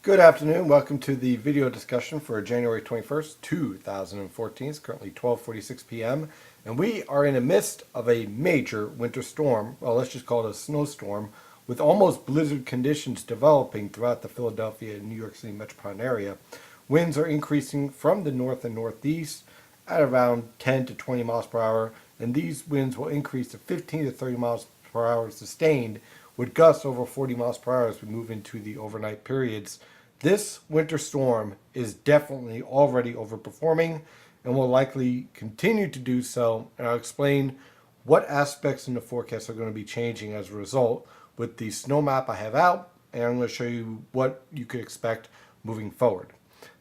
Good afternoon. Welcome to the video discussion for January 21st, 2014. It's currently 12:46 p.m. and we are in the midst of a major winter storm. Well, let's just call it a snowstorm with almost blizzard conditions developing throughout the Philadelphia and New York City metropolitan area. Winds are increasing from the north and northeast at around 10 to 20 miles per hour, and these winds will increase to 15 to 30 miles per hour sustained, with gusts over 40 miles per hour as we move into the overnight periods. This winter storm is definitely already overperforming and will likely continue to do so, and I'll explain what aspects in the forecast are going to be changing as a result with the snow map I have out, and I'm going to show you what you could expect moving forward.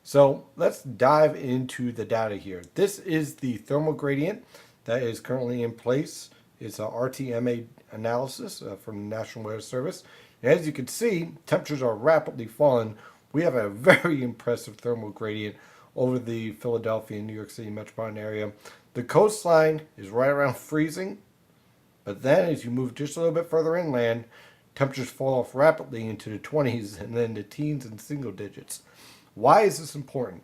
So let's dive into the data here. This is the thermal gradient that is currently in place. It's a RTMA analysis from the National Weather Service. And as you can see, temperatures are rapidly falling. We have a very impressive thermal gradient over the Philadelphia and New York City metropolitan area. The coastline is right around freezing, but then as you move just a little bit further inland, temperatures fall off rapidly into the 20s and then the teens and single digits. Why is this important?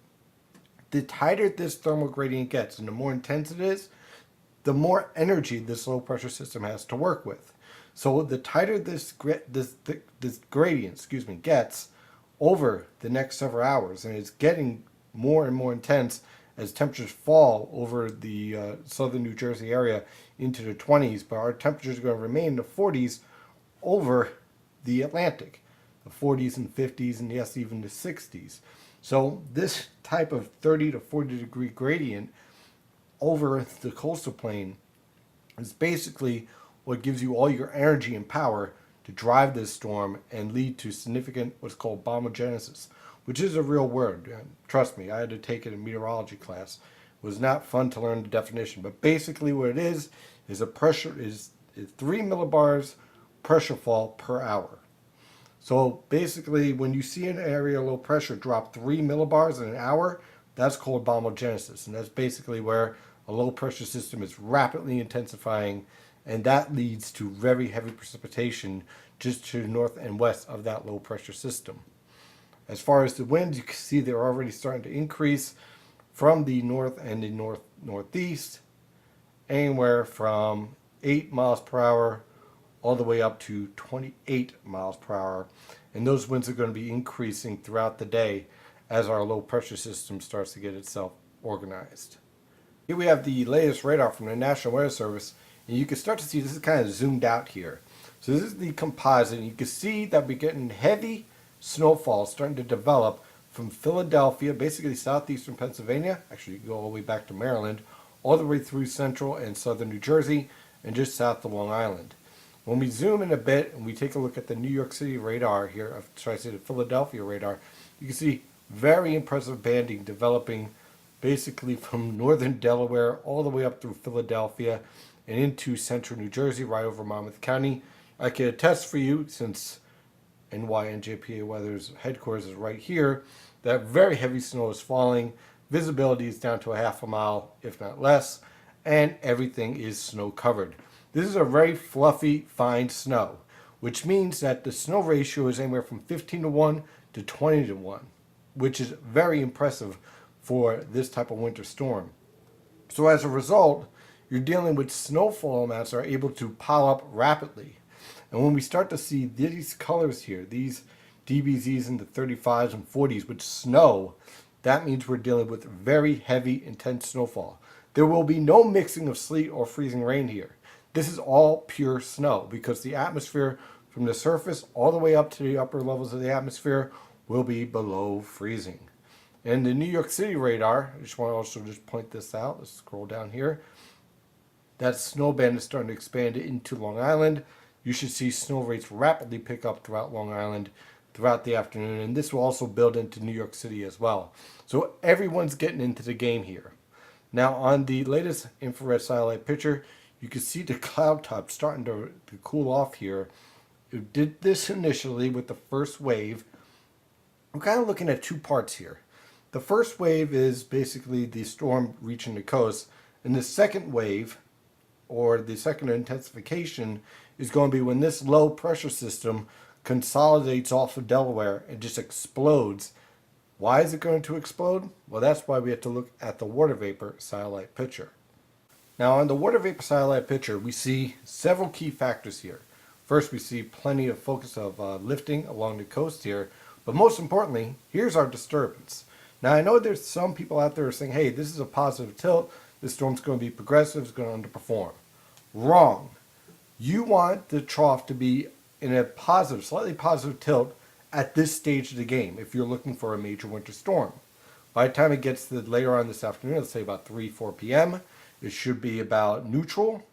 The tighter this thermal gradient gets and the more intense it is, the more energy this low pressure system has to work with. So the tighter this gradient gets over the next several hours, and it's getting more and more intense as temperatures fall over the southern New Jersey area into the 20s, but our temperatures are going to remain in the 40s over the Atlantic, the 40s and 50s, and yes, even the 60s. So this type of 30 to 40 degree gradient over the coastal plain is basically what gives you all your energy and power to drive this storm and lead to significant what's called bombogenesis, which is a real word. Trust me, I had to take it in meteorology class. It was not fun to learn the definition, but basically what it is a pressure is 3 millibars pressure fall per hour. So basically, when you see an area low pressure drop 3 millibars in an hour, that's called bombogenesis, and that's basically where a low pressure system is rapidly intensifying, and that leads to very heavy precipitation just to the north and west of that low pressure system. As far as the winds, you can see they're already starting to increase from the north and the northeast, anywhere from 8 miles per hour all the way up to 28 miles per hour. And those winds are going to be increasing throughout the day as our low pressure system starts to get itself organized. Here we have the latest radar from the National Weather Service, and you can start to see this is kind of zoomed out here. So this is the composite, and you can see that we're getting heavy snowfall starting to develop from Philadelphia, basically southeastern Pennsylvania, actually you can go all the way back to Maryland, all the way through central and southern New Jersey, and just south of Long Island. When we zoom in a bit and we take a look at the New York City radar here, the Philadelphia radar, you can see very impressive banding developing basically from northern Delaware all the way up through Philadelphia and into central New Jersey, right over Monmouth County. I can attest for you, since NYNJPA Weather's headquarters is right here, that very heavy snow is falling. Visibility is down to a half a mile, if not less, and everything is snow covered. This is a very fluffy, fine snow, which means that the snow ratio is anywhere from 15 to 1 to 20 to 1, which is very impressive for this type of winter storm. So as a result, you're dealing with snowfall amounts that are able to pile up rapidly. And when we start to see these colors here, these DBZs in the 35s and 40s with snow, that means we're dealing with very heavy, intense snowfall. There will be no mixing of sleet or freezing rain here. This is all pure snow because the atmosphere from the surface all the way up to the upper levels of the atmosphere will be below freezing. And the New York City radar, I just want to also just point this out. Let's scroll down here. That snow band is starting to expand into Long Island. You should see snow rates rapidly pick up throughout Long Island throughout the afternoon, and this will also build into New York City as well. So everyone's getting into the game here. Now on the latest infrared satellite picture, you can see the cloud top starting to cool off here. It did this initially with the first wave. I'm kind of looking at two parts here. The first wave is basically the storm reaching the coast, and the second wave, or the second intensification, is going to be when this low pressure system consolidates off of Delaware and just explodes. Why is it going to explode? Well, that's why we have to look at the water vapor satellite picture. Now, on the water vapor satellite picture, we see several key factors here. First, we see plenty of focus of lifting along the coast here, but most importantly, here's our disturbance. Now, I know there's some people out there saying, hey, this is a positive tilt, this storm's going to be progressive, it's going to underperform. Wrong. You want the trough to be in a positive, slightly positive tilt at this stage of the game if you're looking for a major winter storm. By the time it gets to later on this afternoon, let's say about 3, 4 p.m., it should be about neutral.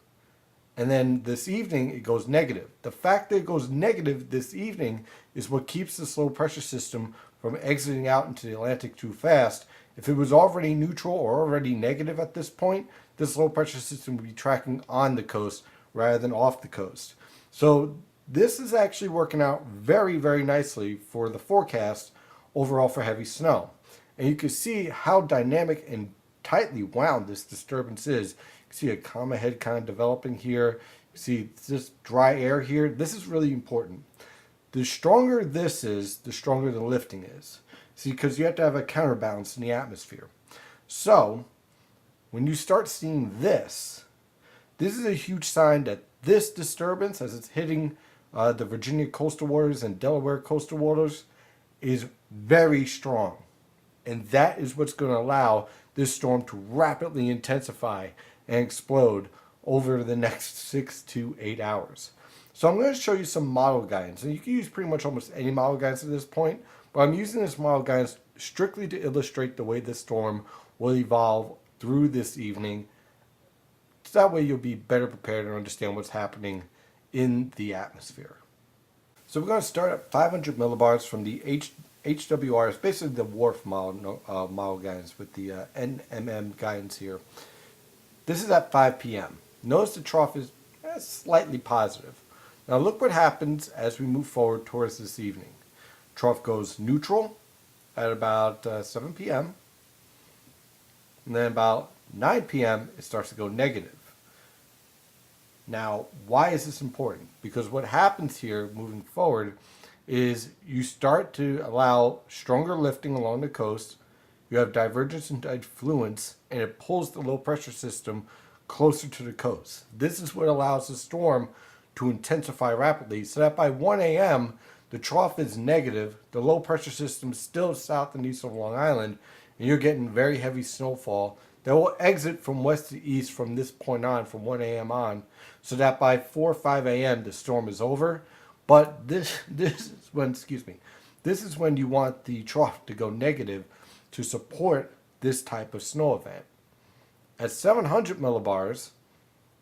And then this evening, it goes negative. The fact that it goes negative this evening is what keeps this low pressure system from exiting out into the Atlantic too fast. If it was already neutral or already negative at this point, this low pressure system would be tracking on the coast rather than off the coast. So this is actually working out very, very nicely for the forecast overall for heavy snow. And you can see how dynamic and tightly wound this disturbance is. You can see a comma head kind of developing here. You see this dry air here. This is really important. The stronger this is, the stronger the lifting is. See, because you have to have a counterbalance in the atmosphere. So, when you start seeing this is a huge sign that this disturbance, as it's hitting the Virginia coastal waters and Delaware coastal waters, is very strong. And that is what's going to allow this storm to rapidly intensify and explode over the next 6 to 8 hours. So I'm going to show you some model guidance. And you can use pretty much almost any model guidance at this point, but I'm using this model guidance strictly to illustrate the way this storm will evolve through this evening. So that way you'll be better prepared and understand what's happening in the atmosphere. So we're going to start at 500 millibars from the HWR. It's basically the WRF model guidance with the NMM guidance here. This is at 5 p.m. Notice the trough is slightly positive. Now look what happens as we move forward towards this evening. Trough goes neutral at about 7 p.m. And then about 9 p.m. it starts to go negative. Now, why is this important? Because what happens here moving forward is you start to allow stronger lifting along the coast. You have divergence and diffluence, and it pulls the low pressure system closer to the coast. This is what allows the storm to intensify rapidly, so that by 1 a.m., the trough is negative, the low pressure system is still south and east of Long Island, and you're getting very heavy snowfall that will exit from west to east from this point on, from 1 a.m. on, so that by 4 or 5 a.m. the storm is over. But this is when you want the trough to go negative to support this type of snow event. At 700 millibars,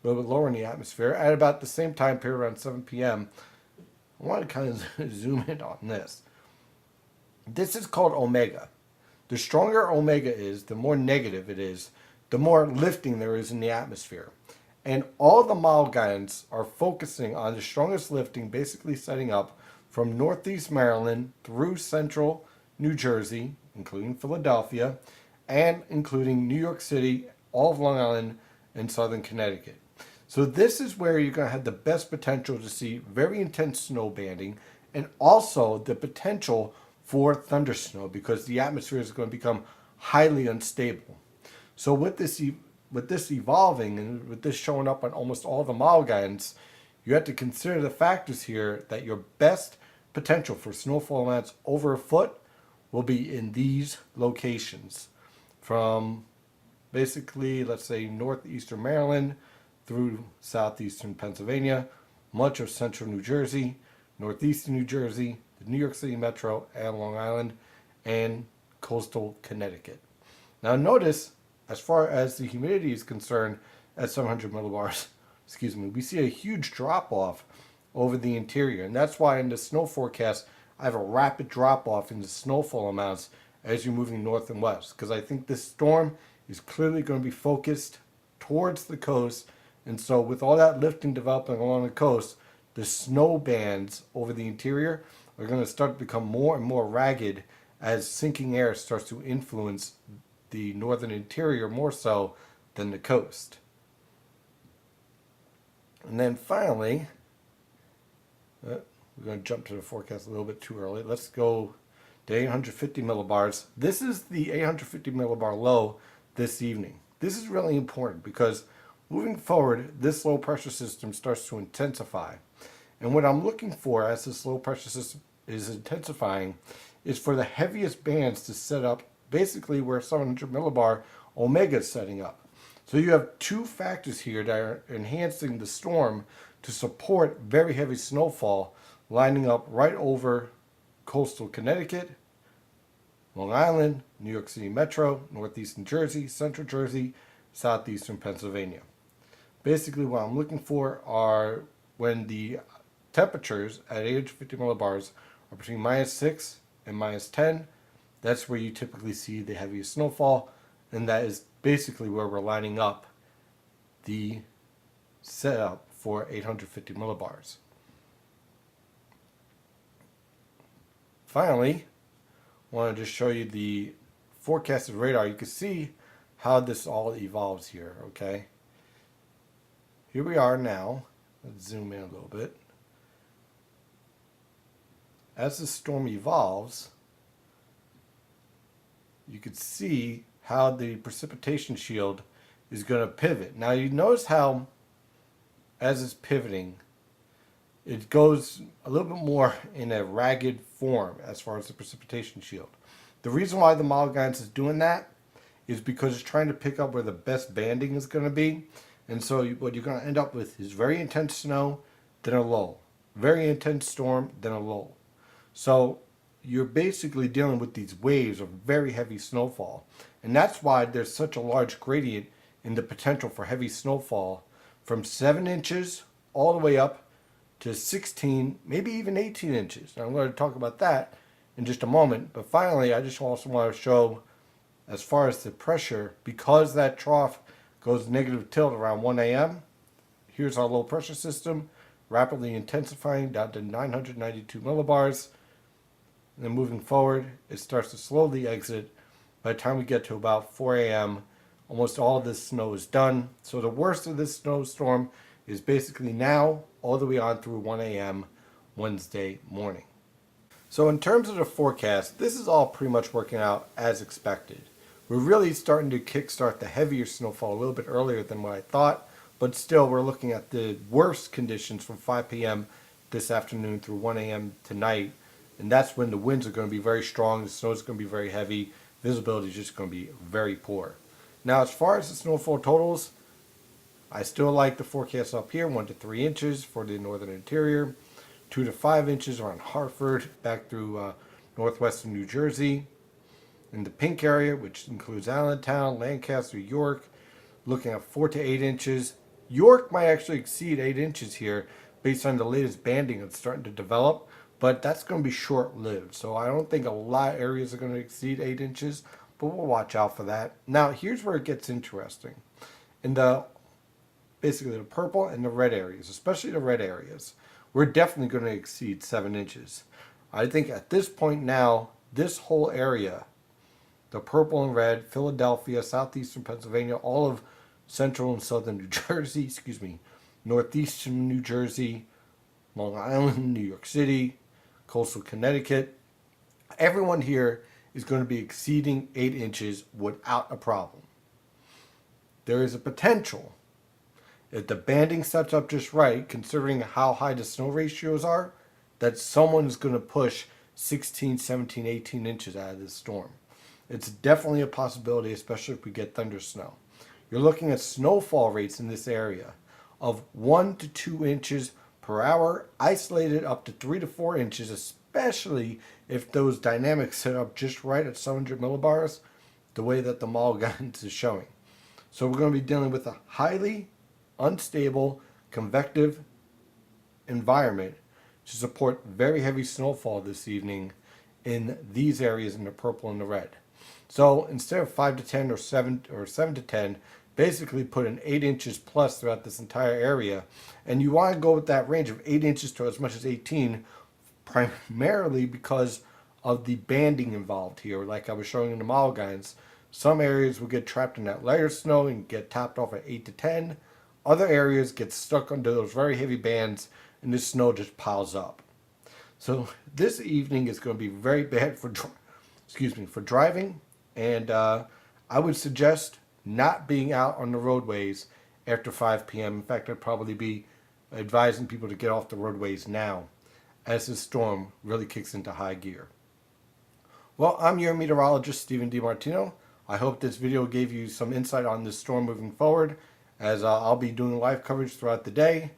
a little bit lower in the atmosphere, at about the same time period around 7 p.m., I want to kind of zoom in on this. This is called omega. The stronger omega is, the more negative it is, the more lifting there is in the atmosphere. And all the model guidance are focusing on the strongest lifting, basically setting up from northeast Maryland through central New Jersey, including Philadelphia, and including New York City, all of Long Island, and southern Connecticut. So this is where you're going to have the best potential to see very intense snow banding, and also the potential for thunder snow, because the atmosphere is going to become highly unstable. So with this evolving and with this showing up on almost all the model guidance, you have to consider the factors here that your best potential for snowfall amounts over a foot will be in these locations, from basically, let's say, northeastern Maryland through southeastern Pennsylvania, much of central New Jersey, northeastern New Jersey, the New York City Metro and Long Island, and coastal Connecticut. Now notice, as far as the humidity is concerned, at 700 millibars, we see a huge drop off over the interior. And that's why in the snow forecast, I have a rapid drop off in the snowfall amounts as you're moving north and west. Because I think this storm is clearly going to be focused towards the coast. And so with all that lifting developing along the coast, the snow bands over the interior are going to start to become more and more ragged as sinking air starts to influence the northern interior more so than the coast. And then finally, We're going to jump to the forecast a little bit too early. Let's go to 850 millibars. This is the 850 millibar low this evening. This is really important because moving forward, this low pressure system starts to intensify. And what I'm looking for as this low pressure system is intensifying is for the heaviest bands to set up basically where 700 millibar omega is setting up. So you have two factors here that are enhancing the storm to support very heavy snowfall lining up right over coastal Connecticut, Long Island, New York City Metro, northeastern Jersey, central Jersey, southeastern Pennsylvania. Basically what I'm looking for are when the temperatures at 850 millibars are between -6 and -10. That's where you typically see the heaviest snowfall, and that is basically where we're lining up the setup for 850 millibars. Finally, I want to just show you the forecasted radar. You can see how this all evolves here, okay? Here we are now. Let's zoom in a little bit. As the storm evolves, you can see how the precipitation shield is going to pivot. Now you notice how as it's pivoting, it goes a little bit more in a ragged form as far as the precipitation shield. The reason why the model guidance is doing that is because it's trying to pick up where the best banding is going to be. And so what you're going to end up with is very intense snow, then a lull. Very intense storm, then a lull. So you're basically dealing with these waves of very heavy snowfall. And that's why there's such a large gradient in the potential for heavy snowfall from 7 inches all the way up to 16, maybe even 18 inches. And I'm going to talk about that in just a moment. But finally, I just also want to show, as far as the pressure, because that trough goes negative tilt around 1 a.m., here's our low pressure system, rapidly intensifying down to 992 millibars. And then moving forward, it starts to slowly exit. By the time we get to about 4 a.m., almost all of this snow is done. So the worst of this snowstorm is basically now all the way on through 1 a.m. Wednesday morning. So in terms of the forecast, this is all pretty much working out as expected. We're really starting to kickstart the heavier snowfall a little bit earlier than what I thought, but still we're looking at the worst conditions from 5 p.m. this afternoon through 1 a.m. tonight, and that's when the winds are going to be very strong, the snow is going to be very heavy, visibility is just going to be very poor. Now as far as the snowfall totals, I still like the forecast up here, 1 to 3 inches for the northern interior, 2 to 5 inches around Hartford, back through northwestern New Jersey. In the pink area, which includes Allentown, Lancaster, York, looking at 4 to 8 inches. York might actually exceed 8 inches here based on the latest banding that's starting to develop, but that's going to be short-lived. So I don't think a lot of areas are going to exceed 8 inches, but we'll watch out for that. Now, here's where it gets interesting. In basically the purple and the red areas, especially the red areas, we're definitely going to exceed 7 inches. I think at this point now, this whole area, the purple and red, Philadelphia, southeastern Pennsylvania, all of central and southern New Jersey, northeastern New Jersey, Long Island, New York City, coastal Connecticut. Everyone here is going to be exceeding 8 inches without a problem. There is a potential, if the banding sets up just right, considering how high the snow ratios are, that someone is going to push 16, 17, 18 inches out of this storm. It's definitely a possibility, especially if we get thunder snow. You're looking at snowfall rates in this area of 1 to 2 inches per hour, isolated up to 3 to 4 inches, especially if those dynamics set up just right at 700 millibars, the way that the model guidance is showing. So we're going to be dealing with a highly unstable, convective environment to support very heavy snowfall this evening in these areas in the purple and the red. So instead of 5 to 10 or 7 to 10, basically put an 8 inches plus throughout this entire area. And you want to go with that range of 8 inches to as much as 18, primarily because of the banding involved here. Like I was showing in the model guidance, some areas will get trapped in that lighter snow and get topped off at 8 to 10. Other areas get stuck under those very heavy bands and this snow just piles up. So this evening is going to be very bad for, for driving, and I would suggest not being out on the roadways after 5 p.m. In fact, I'd probably be advising people to get off the roadways now, as this storm really kicks into high gear. Well, I'm your meteorologist, Stephen DiMartino. I hope this video gave you some insight on this storm moving forward, as I'll be doing live coverage throughout the day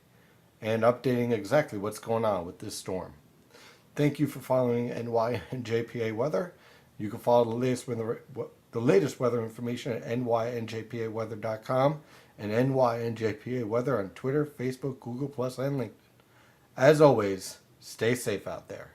and updating exactly what's going on with this storm. Thank you for following NYNJPA weather. You can follow the latest weather information at nynjpaweather.com and NYNJPA weather on Twitter, Facebook, Google+, and LinkedIn. As always, stay safe out there.